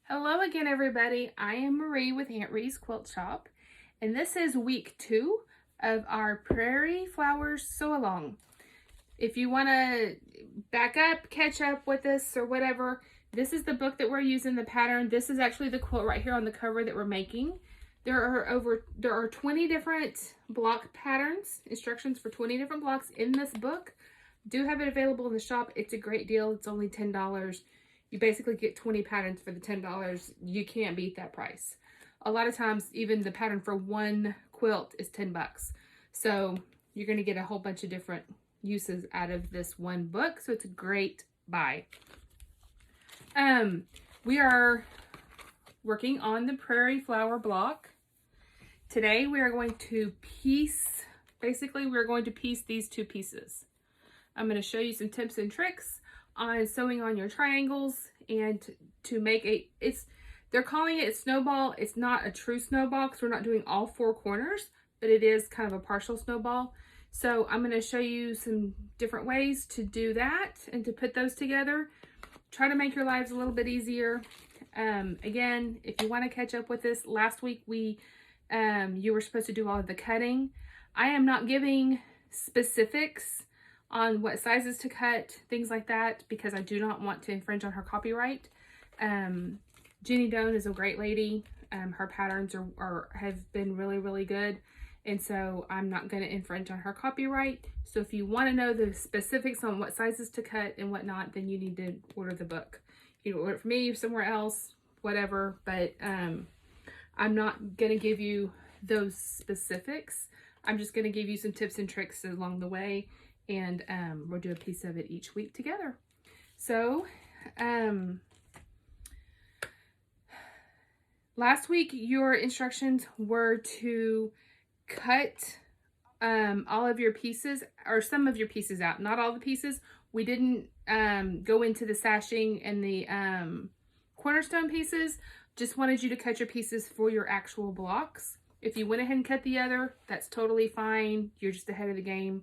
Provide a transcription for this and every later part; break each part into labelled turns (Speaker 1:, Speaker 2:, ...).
Speaker 1: Hello again, everybody. I am Marie with Aunt Ree's Quilt Shop, and this is week 2 of our Prarie Flowers sew-along. If you want to back up, catch up with us, or whatever, this is the book that we're using, the pattern. This is actually the quilt right here on the cover that we're making. There are 20 different block patterns, instructions for 20 different blocks in this book. Do have it available in the shop. It's a great deal. It's only $10. You basically get 20 patterns for the $10. You can't beat that price. A lot of times, even the pattern for one quilt is 10 bucks. So you're going to get a whole bunch of different uses out of this one book. So it's a great buy. We are working on the Prarie Flower block. Today we are going to piece, we're going to piece these two pieces. I'm going to show you some tips and tricks on sewing on your triangles and to make they're calling it a snowball. It's not a true snowball because we're not doing all 4 corners, but it is kind of a partial snowball. So I'm going to show you some different ways to do that and to put those together. Try to make your lives a little bit easier. Again, if you want to catch up with this, last week you were supposed to do all of the cutting. I am not giving specifics on what sizes to cut, things like that, because I do not want to infringe on her copyright. Jenny Doan is a great lady. Her patterns have been really, really good, and so I'm not going to infringe on her copyright. So if you want to know the specifics on what sizes to cut and whatnot, then you need to order the book. You can order it from me or somewhere else, whatever, but I'm not going to give you those specifics. I'm just going to give you some tips and tricks along the way, and we'll do a piece of it each week together. So last week your instructions were to cut all of your pieces, or some of your pieces out, not all the pieces. We didn't go into the sashing and the cornerstone pieces. Just wanted you to cut your pieces for your actual blocks. If you went ahead and cut the other, that's totally fine. You're just ahead of the game.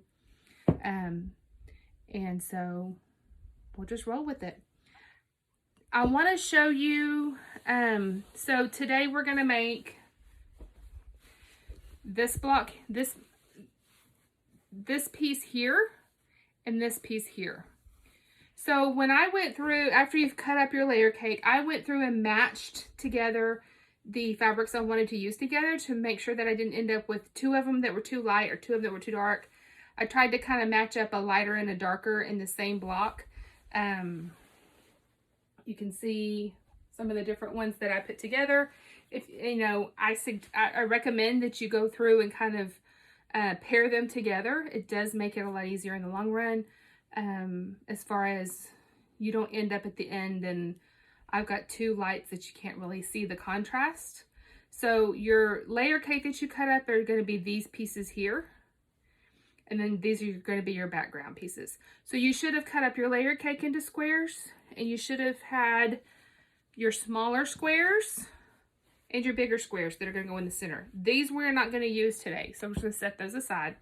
Speaker 1: And so we'll just roll with it. I want to show you, so today we're going to make this block, this piece here, and this piece here. So when I went through, after you've cut up your layer cake, I went through and matched together the fabrics I wanted to use together to make sure that I didn't end up with 2 of them that were too light or 2 of them that were too dark. I tried to kind of match up a lighter and a darker in the same block. You can see some of the different ones that I put together. If you know, I recommend that you go through and kind of pair them together. It does make it a lot easier in the long run, as far as you don't end up at the end and I've got 2 lights that you can't really see the contrast. So your layer cake that you cut up are going to be these pieces here. And then these are going to be your background pieces. So you should have cut up your layer cake into squares, and you should have had your smaller squares and your bigger squares that are going to go in the center. These we're not going to use today, so I'm just going to set those aside.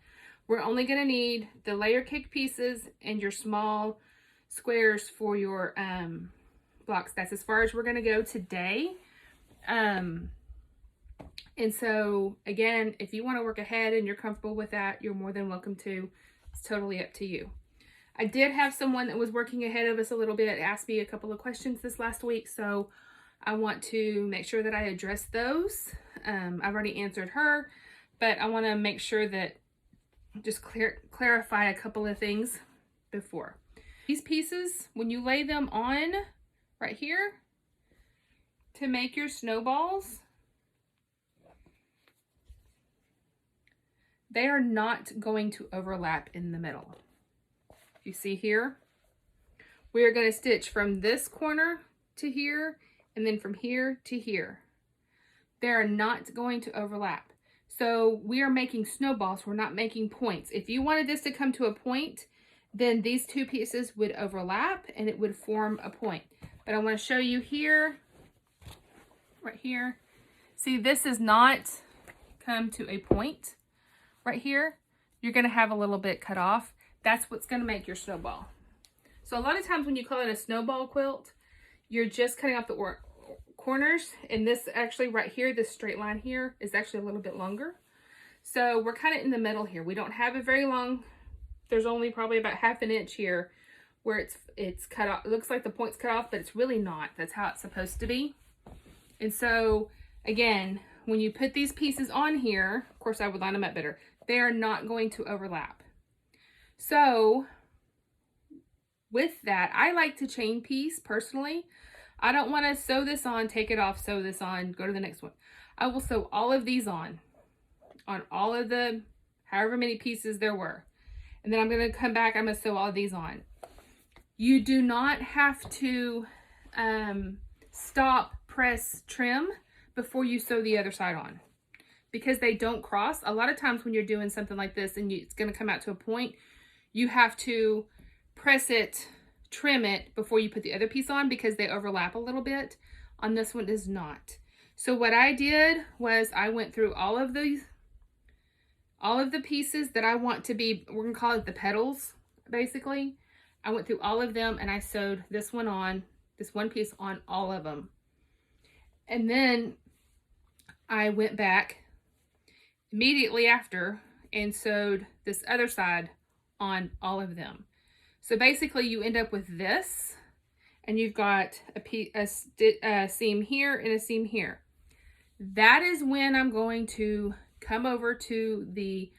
Speaker 1: We're only going to need the layer cake pieces and your small squares for your blocks. That's as far as we're going to go today. And so, again, if you want to work ahead and you're comfortable with that, you're more than welcome to. It's totally up to you. I did have someone that was working ahead of us a little bit ask me a couple of questions this last week, so I want to make sure that I address those. I've already answered her, but I want to make sure that just clarify a couple of things before. These pieces, when you lay them on right here to make your snowballs, they are not going to overlap in the middle. You see here, we are going to stitch from this corner to here, and then from here to here. They are not going to overlap. So we are making snowballs, we're not making points. If you wanted this to come to a point, then these 2 pieces would overlap and it would form a point. But I want to show you here, right here. See, this does not come to a point. Right here, you're going to have a little bit cut off. That's what's going to make your snowball. So a lot of times when you call it a snowball quilt, you're just cutting off the corners, and this actually right here, this straight line here is actually a little bit longer. So we're kind of in the middle here. We don't have a very long, there's only probably about 1/2 inch here where it's cut off. It looks like the point's cut off, but it's really not. That's how it's supposed to be. And so again, when you put these pieces on here, of course I would line them up better. They are not going to overlap. So with that, I like to chain piece personally. I don't want to sew this on, take it off, sew this on, go to the next one. I will sew all of these on all of the, however many pieces there were. And then I'm going to come back, I'm going to sew all of these on. You do not have to stop, press, trim before you sew the other side on, because they don't cross. A lot of times when you're doing something like this and it's going to come out to a point, you have to press it, trim it before you put the other piece on, because they overlap a little bit. On this one, does not. So what I did was I went through all of the pieces that I want to be, we're gonna call it the petals, basically. I went through all of them and I sewed this one on, this one piece on all of them. And then I went back immediately after and sewed this other side on all of them. So basically you end up with this, and you've got a seam here and a seam here. That is when I'm going to come over to the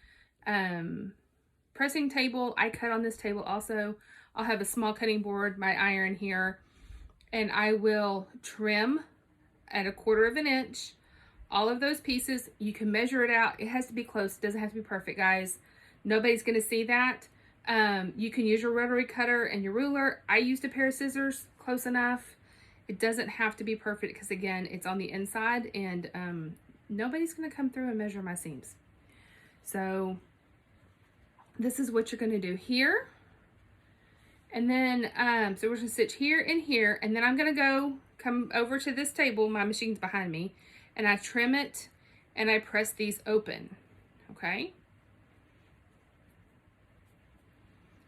Speaker 1: pressing table. I cut on this table also. I'll have a small cutting board, my iron here, and I will trim at 1/4 inch all of those pieces. You can measure it out. It has to be close. It doesn't have to be perfect, guys. Nobody's going to see that. You can use your rotary cutter and your ruler. I used a pair of scissors, close enough. It doesn't have to be perfect because, again, it's on the inside, and nobody's going to come through and measure my seams. So this is what you're going to do here. And then, so we're going to stitch here and here, and then I'm going to come over to this table. My machine's behind me, and I trim it and I press these open, okay?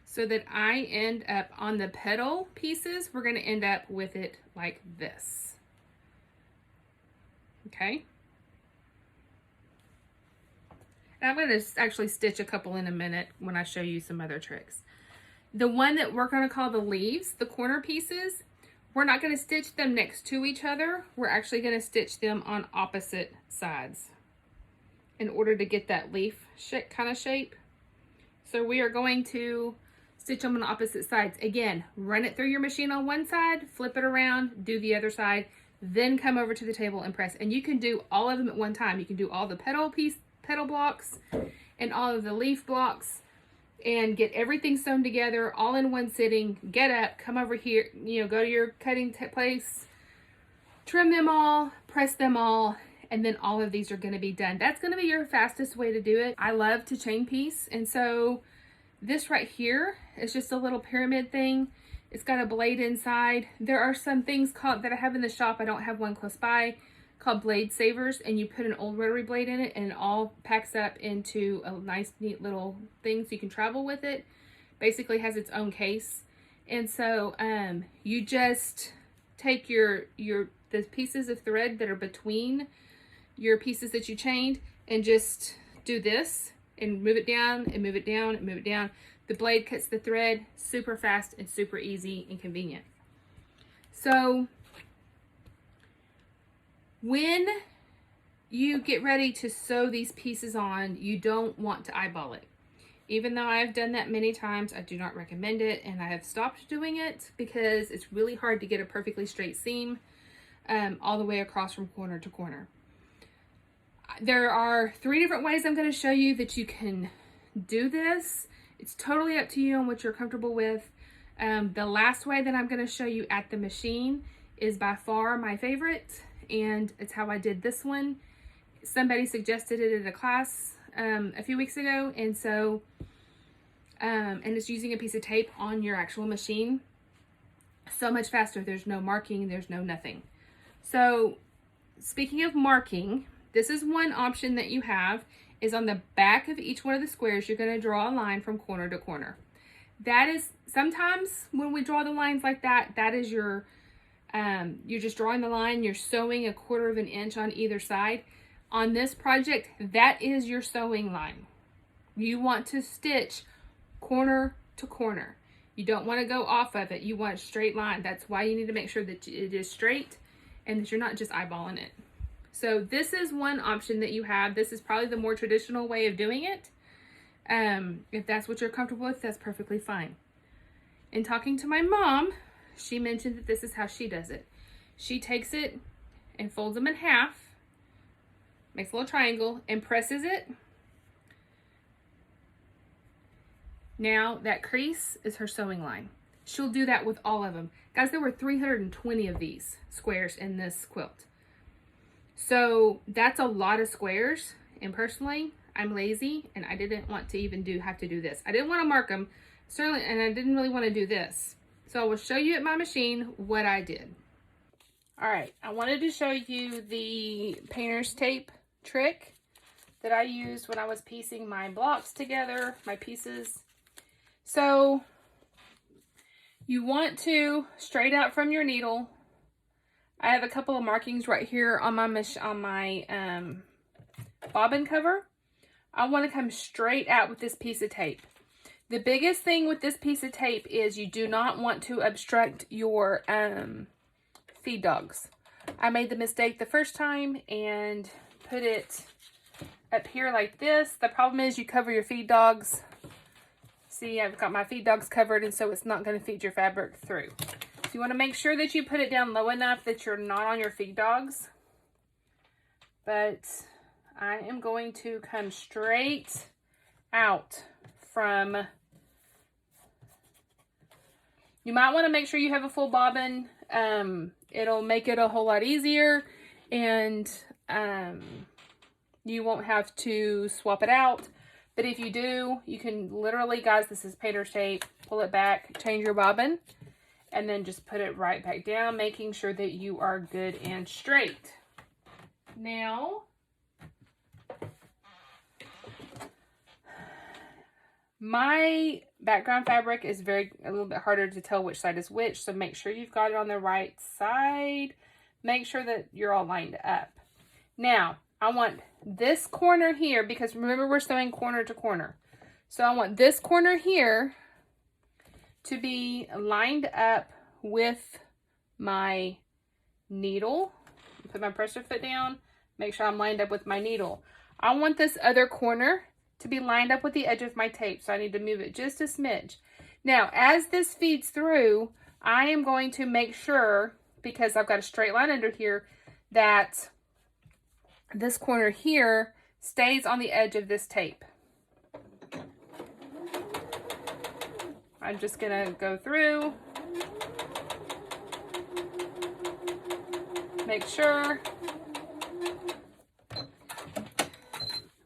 Speaker 1: So that I end up on the petal pieces, we're going to end up with it like this, okay? And I'm going to actually stitch a couple in a minute when I show you some other tricks. The one that we're going to call the leaves, the corner pieces, we're not going to stitch them next to each other. We're actually going to stitch them on opposite sides in order to get that leaf kind of shape. So we are going to stitch them on opposite sides. Again, run it through your machine on one side, flip it around, do the other side, then come over to the table and press. And you can do all of them at one time. You can do all the petal blocks and all of the leaf blocks and get everything sewn together all in one sitting. Get up, come over here, go to your cutting place, trim them all, press them all, and then all of these are going to be done. That's going to be your fastest way to do it. I love to chain piece, and so this right here is just a little pyramid thing. It's got a blade inside. There are some things that I have in the shop, I don't have one close by, called blade savers, and you put an old rotary blade in it and it all packs up into a nice neat little thing so you can travel with it. Basically has its own case. And so you just take the pieces of thread that are between your pieces that you chained and just do this and move it down and move it down and move it down. The blade cuts the thread super fast and super easy and convenient. So when you get ready to sew these pieces on, you don't want to eyeball it. Even though I've done that many times, I do not recommend it, and I have stopped doing it because it's really hard to get a perfectly straight seam all the way across from corner to corner. There are 3 different ways I'm going to show you that you can do this. It's totally up to you on what you're comfortable with. The last way that I'm going to show you at the machine is by far my favorite, and it's how I did this one. Somebody suggested it at a class a few weeks ago, and so and it's using a piece of tape on your actual machine. So much faster. There's no marking, there's no nothing. So speaking of marking, this is one option that you have, is on the back of each one of the squares you're going to draw a line from corner to corner. That is, sometimes when we draw the lines like that, that is your You're just drawing the line, you're sewing 1/4 of an inch on either side. On this project, that is your sewing line. You want to stitch corner to corner. You don't want to go off of it. You want a straight line. That's why you need to make sure that it is straight and that you're not just eyeballing it. So this is one option that you have. This is probably the more traditional way of doing it. If that's what you're comfortable with, that's perfectly fine. In talking to my mom, she mentioned that this is how she does it. She takes it and folds them in half, makes a little triangle, and presses it. Now that crease is her sewing line. She'll do that with all of them. Guys, there were 320 of these squares in this quilt. So that's a lot of squares. And personally, I'm lazy and I didn't want to even have to do this. I didn't want to mark them, certainly, and I didn't really want to do this. So I will show you at my machine what I did. All right, I wanted to show you the painter's tape trick that I used when I was piecing my blocks together, my pieces. So you want to straight out from your needle. I have a couple of markings right here on my bobbin cover. I want to come straight out with this piece of tape. The biggest thing with this piece of tape is you do not want to obstruct your feed dogs. I made the mistake the first time and put it up here like this. The problem is you cover your feed dogs. See, I've got my feed dogs covered, and so it's not going to feed your fabric through. So you want to make sure that you put it down low enough that you're not on your feed dogs. But I am going to come straight out from... You might want to make sure you have a full bobbin. It'll make it a whole lot easier, and you won't have to swap it out. But if you do, you can literally, guys, this is painter's tape, pull it back, change your bobbin, and then just put it right back down, making sure that you are good and straight. Now, my background fabric is a little bit harder to tell which side is which, so make sure you've got it on the right side. Make sure that you're all lined up. Now, I want this corner here, because remember we're sewing corner to corner. So I want this corner here to be lined up with my needle. Put my presser foot down, make sure I'm lined up with my needle. I want this other corner to be lined up with the edge of my tape, so I need to move it just a smidge. Now, as this feeds through, I am going to make sure, because I've got a straight line under here, that this corner here stays on the edge of this tape. I'm just gonna go through, make sure.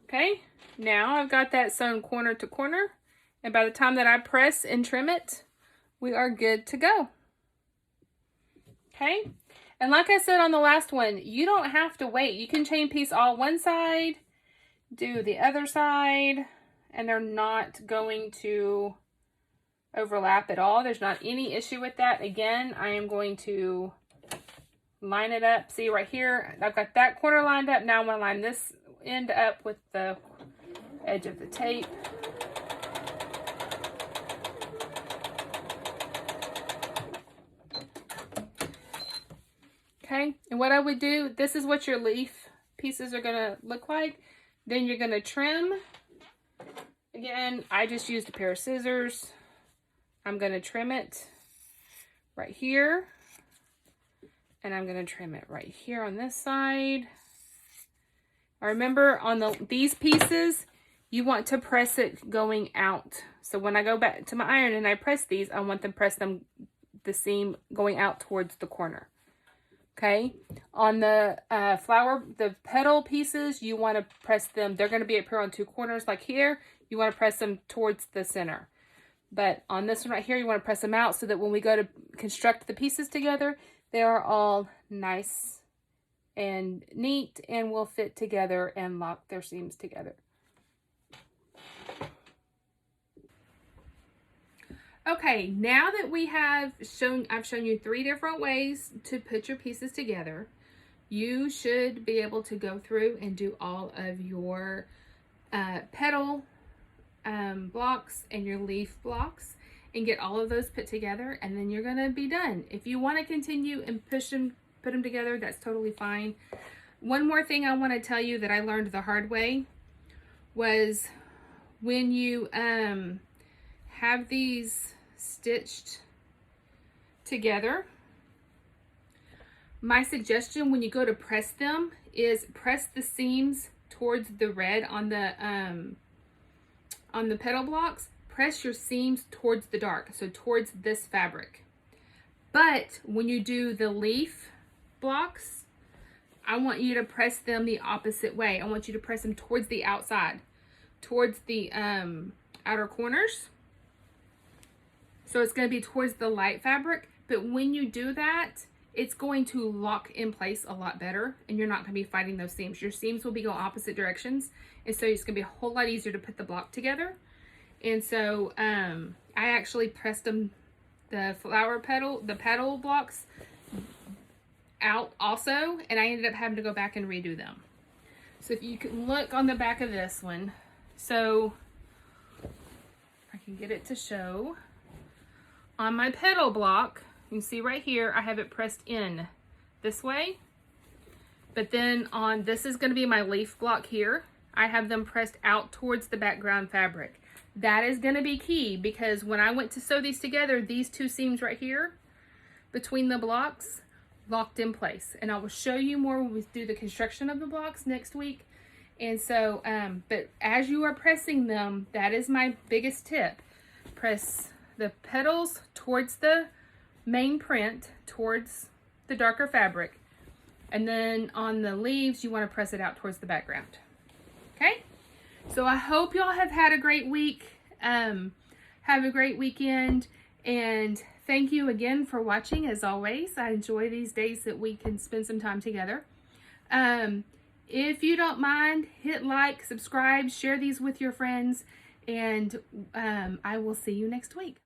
Speaker 1: Okay, now I've got that sewn corner to corner, and by the time that I press and trim it, we are good to go. Okay, and like I said on the last one, you don't have to wait. You can chain piece all one side, do the other side, and they're not going to overlap at all. There's not any issue with that. Again, I am going to line it up. See right here, I've got that corner lined up. Now I'm going to line this end up with the edge of the tape. Okay, and what I would do, this is what your leaf pieces are going to look like. Then you're going to trim. Again, I just used a pair of scissors. I'm going to trim it right here. And I'm going to trim it right here on this side. Remember, on these pieces, you want to press it going out. So when I go back to my iron and I press these, I want to press them the seam going out towards the corner. Okay, on the the petal pieces, you want to press them. They're going to be up here on two corners like here. You want to press them towards the center. But on this one right here, you want to press them out so that when we go to construct the pieces together, they are all nice and neat and will fit together and lock their seams together. Okay, now that I've shown you 3 different ways to put your pieces together, you should be able to go through and do all of your petal blocks and your leaf blocks and get all of those put together, and then you're gonna be done. If you want to continue and put them together, that's totally fine. One more thing I want to tell you that I learned the hard way was when you have these stitched together, my suggestion when you go to press them is press the seams towards the red on the petal blocks. Press your seams towards the dark, so towards this fabric. But when you do the leaf blocks, I want you to press them the opposite way. I want you to press them towards the outside, towards the outer corners. So it's going to be towards the light fabric, but when you do that, it's going to lock in place a lot better, and you're not going to be fighting those seams. Your seams will be going opposite directions, and so it's going to be a whole lot easier to put the block together. And so I actually pressed them, the petal blocks out also, and I ended up having to go back and redo them. So if you can look on the back of this one, so I can get it to show. On my petal block, you can see right here, I have it pressed in this way. But then on, this is going to be my leaf block here, I have them pressed out towards the background fabric. That is going to be key, because when I went to sew these together, these 2 seams right here between the blocks locked in place. And I will show you more when we do the construction of the blocks next week. And so, but as you are pressing them, that is my biggest tip. Press the petals towards the main print, towards the darker fabric. And then on the leaves, you want to press it out towards the background. Okay? So I hope y'all have had a great week. Have a great weekend. And thank you again for watching, as always. I enjoy these days that we can spend some time together. If you don't mind, hit like, subscribe, share these with your friends, and I will see you next week.